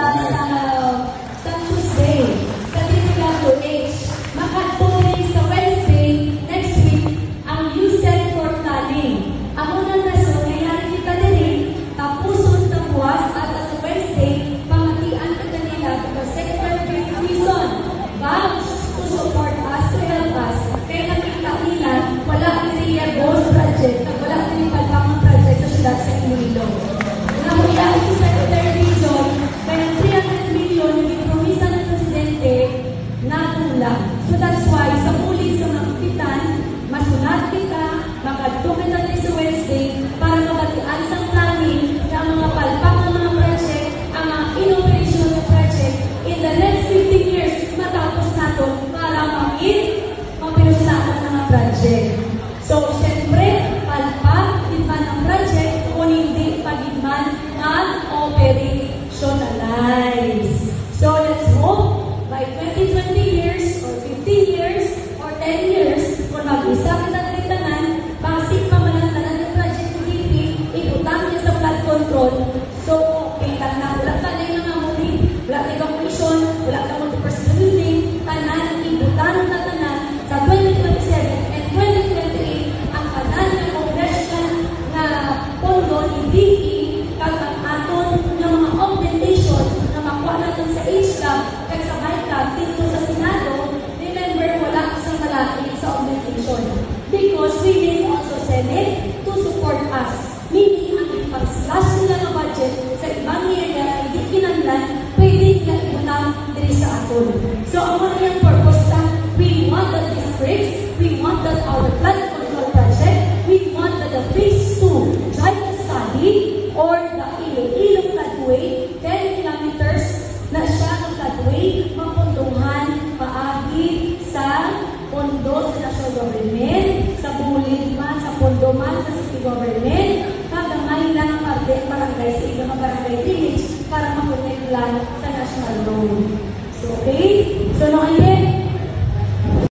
sa Tuesday, sa DPWH, makatuloy sa Wednesday, next week, ang USEC for planning. Ang unang naso, nangyari kita din, tapusun sa buwas at sa Wednesday, pamatian ka kanila because sector reason, vouch to support us, to help us. Kaya nakita nila, wala ang area goals project, wala ang pagpapang project sa siyudad sa Iloilo. Nahuya si Secretary Reason, kaya 300 million yung promisa ng Presidente na kulang. So that's why, sa muli sa mga kapitan, masunat kita, makadukit natin sa Wednesday para mabatian sa planning ng mga palpak ng mga project, ang mga in-operation ng project in the next 15 years matapos nato para mapinuslakan ng mga project. So, syempre, palpak, ditman ng project, kung hindi pagitman mag-operationalize. So, let's hope by 20 years or 15 years or 10 years, kung mag-isa kita tanan, basig pa manantanan ng project ng DP, ibutang niya sa flood control. So, okay lang na. Wala ka na yung mga huli. Wala ka yung commission, wala ka multi-person building, tanan, ibutang na tanan sa 2027 and 2028 ang tanan ng congressional na pondo ni DP kag ang aton ng mga augmentation na makuha natin sa HCAP kag sa HICAP dito sa Senado. Remember, wala sa malaki sa augmentation because we need also Senate to support us. Meaning, ang ipag-slash nila ng budget sa ibang area na hindi kinanglan, pwede nila ibutang diri sa aton. So, ang mga yung purpose na we want that districts, we want that our flood control project, we want that the phase 2 dry study or the Iloilo floodway, 10 kilometers na siya ng floodway, mapunduhan paagi sa pondo sa national government, sa bulid man, sa pondo man, sa city government, kagamay lang parte barangay sa ibang barangay village para makonect lang sa national road. So, okay? So, no,